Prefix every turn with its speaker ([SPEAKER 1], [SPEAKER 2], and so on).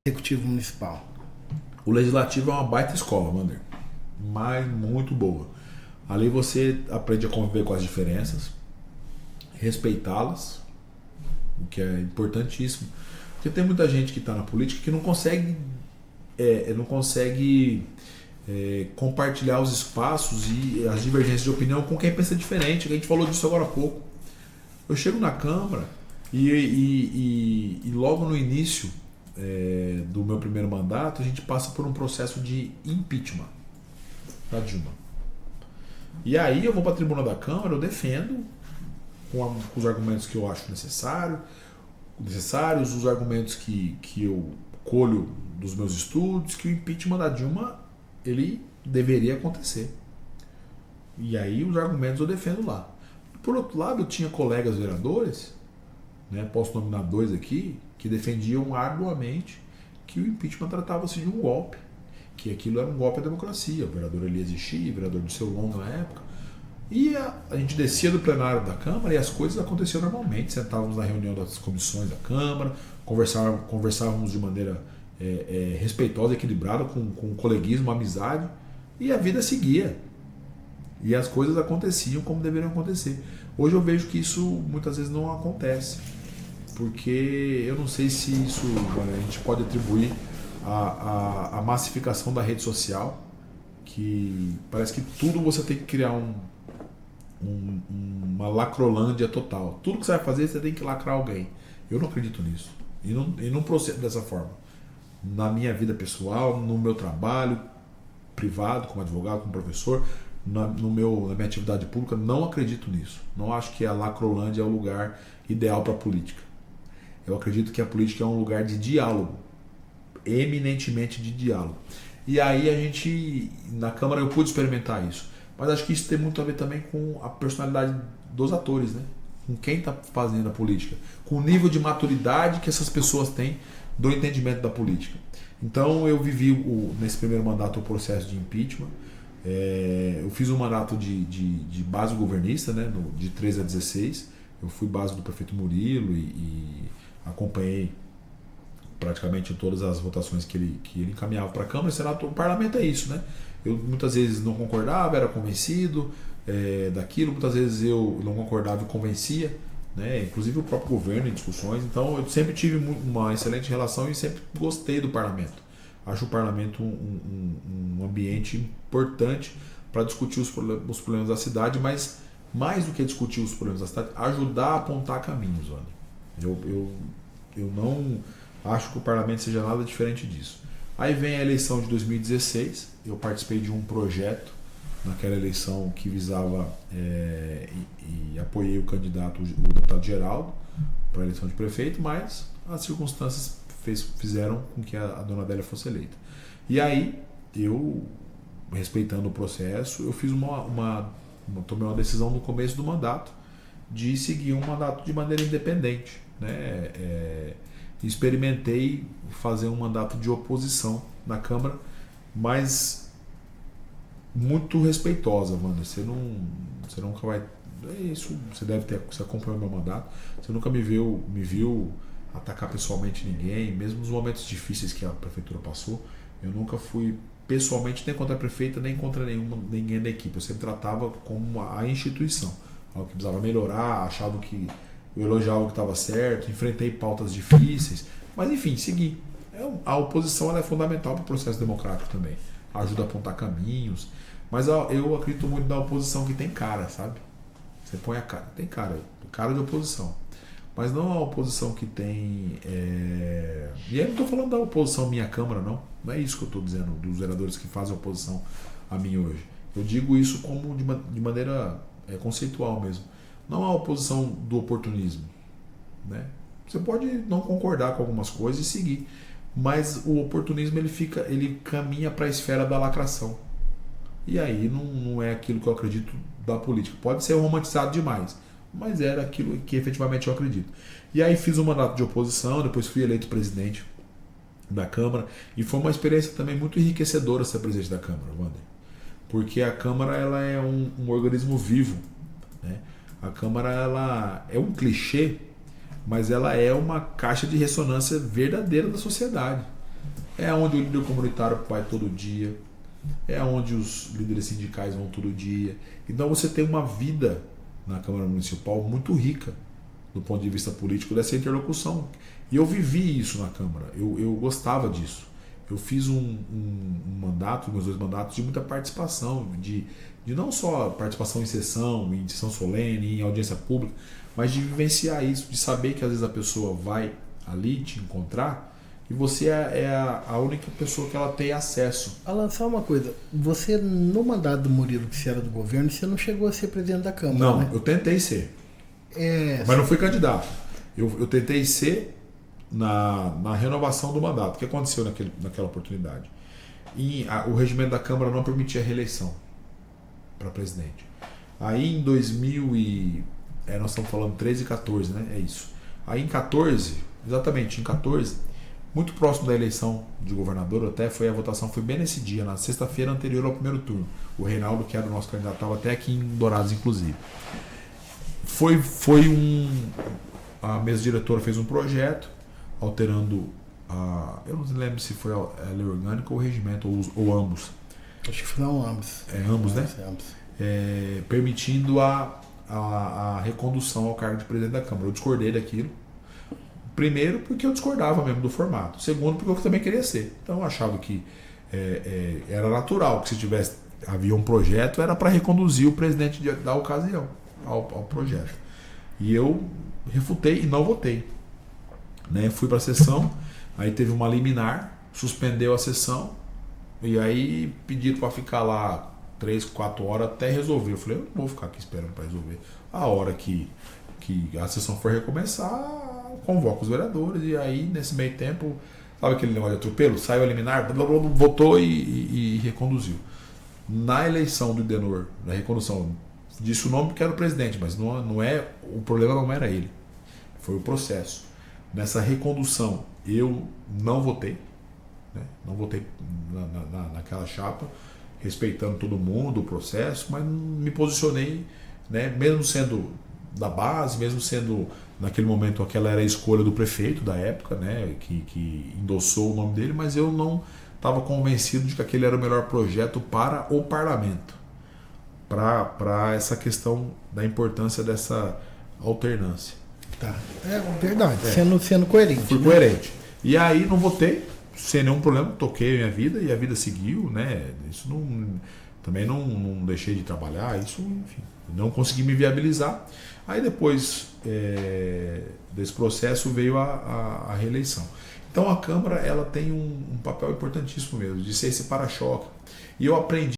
[SPEAKER 1] Executivo Municipal.
[SPEAKER 2] O Legislativo é uma baita escola, Wander, mas muito boa. Ali você aprende a conviver com as diferenças, respeitá-las, o que é importantíssimo. Porque tem muita gente que está na política que não consegue compartilhar os espaços e as divergências de opinião com quem pensa diferente. A gente falou disso agora há pouco. Eu chego na Câmara e logo no início do meu primeiro mandato a gente passa por um processo de impeachment da Dilma. E aí eu vou para a tribuna da Câmara, eu defendo com os argumentos que eu acho necessários, os argumentos que eu colho dos meus estudos, que o impeachment da Dilma ele deveria acontecer. E aí os argumentos eu defendo lá. Por outro lado, eu tinha colegas vereadores, né, posso nominar dois aqui, que defendiam arduamente que o impeachment tratava-se de um golpe, que aquilo era um golpe à democracia. O vereador Elias Ixi, o vereador Dirceu Longo na época. E a gente descia do plenário da Câmara e as coisas aconteciam normalmente. Sentávamos na reunião das comissões da Câmara, conversávamos de maneira respeitosa, equilibrada, com coleguismo, amizade, e a vida seguia. E as coisas aconteciam como deveriam acontecer. Hoje eu vejo que isso muitas vezes não acontece, porque eu não sei se isso a gente pode atribuir à massificação da rede social, que parece que tudo você tem que criar uma lacrolândia total. Tudo que você vai fazer, você tem que lacrar alguém. Eu não acredito nisso. E não procedo dessa forma. Na minha vida pessoal, no meu trabalho privado, como advogado, como professor, na minha atividade pública, não acredito nisso. Não acho que a lacrolândia é o lugar ideal para a política. Eu acredito que a política é um lugar de diálogo, eminentemente de diálogo. E aí a gente, na Câmara eu pude experimentar isso. Mas acho que isso tem muito a ver também com a personalidade dos atores, né? Com quem está fazendo a política, com o nível de maturidade que essas pessoas têm do entendimento da política. Então eu vivi nesse primeiro mandato o processo de impeachment. Eu fiz um mandato de base governista, né, de 13 a 16. Eu fui base do prefeito Murilo e acompanhei praticamente todas as votações que ele encaminhava para a Câmara e Senado. O parlamento é isso, né? Eu muitas vezes não concordava, era convencido daquilo, muitas vezes eu não concordava e convencia, né? Inclusive o próprio governo em discussões. Então eu sempre tive uma excelente relação e sempre gostei do parlamento. Acho o parlamento um ambiente importante para discutir os problemas da cidade, mas mais do que discutir os problemas da cidade, ajudar a apontar caminhos. Olha. Eu não acho que o parlamento seja nada diferente disso. Aí vem a eleição de 2016, eu participei de um projeto naquela eleição que visava e apoiei o candidato, o deputado Geraldo, para a eleição de prefeito, mas as circunstâncias fizeram com que a dona Adélia fosse eleita. E aí, eu, respeitando o processo, eu fiz tomei uma decisão no começo do mandato de seguir um mandato de maneira independente, né? Experimentei fazer um mandato de oposição na Câmara, mas muito respeitosa, mano. Você nunca vai. É isso, você acompanhou meu mandato, você nunca me viu atacar pessoalmente ninguém, mesmo nos momentos difíceis que a prefeitura passou. Eu nunca fui pessoalmente nem contra a prefeita, nem contra ninguém da equipe. Eu sempre tratava como a instituição, algo que precisava melhorar, achava que eu elogiava o que estava certo, enfrentei pautas difíceis, mas enfim, segui. A oposição ela é fundamental para o processo democrático também, ajuda a apontar caminhos, mas eu acredito muito na oposição que tem cara, sabe? Você põe a cara, tem cara de oposição, mas não a oposição que tem. E aí não estou falando da oposição à minha Câmara, não é isso que eu estou dizendo, dos vereadores que fazem oposição a mim hoje. Eu digo isso como de maneira conceitual mesmo. Não a oposição do oportunismo, né? Você pode não concordar com algumas coisas e seguir, mas o oportunismo ele caminha para a esfera da lacração. E aí não é aquilo que eu acredito da política. Pode ser romantizado demais, mas era aquilo que efetivamente eu acredito. E aí fiz um mandato de oposição, depois fui eleito presidente da Câmara, e foi uma experiência também muito enriquecedora ser presidente da Câmara, Wander. Porque a Câmara ela é um organismo vivo, né? A Câmara ela é um clichê, mas ela é uma caixa de ressonância verdadeira da sociedade. é onde o líder comunitário vai todo dia, é onde os líderes sindicais vão todo dia. Então você tem uma vida na Câmara Municipal muito rica do ponto de vista político dessa interlocução. E eu vivi isso na Câmara, eu gostava disso. Eu fiz um mandato, meus 2 mandatos, de muita participação, de não só participação em sessão solene, em audiência pública, mas de vivenciar isso, de saber que às vezes a pessoa vai ali te encontrar e você é a única pessoa que ela tem acesso.
[SPEAKER 1] Alan, só uma coisa, você no mandato do Murilo, que você era do governo, você não chegou a ser presidente da Câmara,
[SPEAKER 2] não,
[SPEAKER 1] né?
[SPEAKER 2] Eu tentei ser, mas não fui candidato. Eu tentei ser na renovação do mandato. O que aconteceu naquela oportunidade? O regimento da Câmara não permitia reeleição para presidente. Aí em 2000 nós estamos falando 13 e 14, né? É isso. Aí em 14, exatamente em 14, muito próximo da eleição de governador, até a votação foi bem nesse dia, na sexta-feira anterior ao primeiro turno. O Reinaldo, que era o nosso candidato, estava até aqui em Dourados, inclusive. A mesa diretora fez um projeto alterando eu não lembro se foi a lei orgânica ou o regimento, ou ambos.
[SPEAKER 1] Acho que foram ambos.
[SPEAKER 2] Ambos, né?
[SPEAKER 1] Ambos.
[SPEAKER 2] Permitindo a recondução ao cargo de presidente da Câmara. Eu discordei daquilo. Primeiro, porque eu discordava mesmo do formato. Segundo, porque eu também queria ser. Então eu achava que era natural que se havia um projeto, era para reconduzir o presidente da ocasião ao projeto. E eu refutei e não votei. Né? Fui para a sessão, aí teve uma liminar, suspendeu a sessão, e aí pediram para ficar lá 3, 4 horas até resolver. Eu falei, eu não vou ficar aqui esperando para resolver. A hora que a sessão for recomeçar, convoco os vereadores, e aí nesse meio tempo, sabe aquele negócio de atropelo? Saiu a liminar, votou e reconduziu. Na eleição do Idenor, na recondução, disse o nome porque era o presidente, mas o problema não era ele, foi o processo. Nessa recondução eu não votei, né? Não votei naquela chapa, respeitando todo mundo, o processo, mas me posicionei, né? Mesmo sendo da base, mesmo sendo naquele momento aquela era a escolha do prefeito da época, né? que endossou o nome dele, mas eu não estava convencido de que aquele era o melhor projeto para o parlamento, para essa questão da importância dessa alternância.
[SPEAKER 1] Tá. Verdade, sendo coerente.
[SPEAKER 2] Fui coerente. E aí não votei, sem nenhum problema, toquei a minha vida e a vida seguiu, né? Isso também não deixei de trabalhar, isso, enfim, não consegui me viabilizar. Aí depois desse processo veio a reeleição. Então a Câmara ela tem um papel importantíssimo mesmo, de ser esse para-choque. E eu aprendi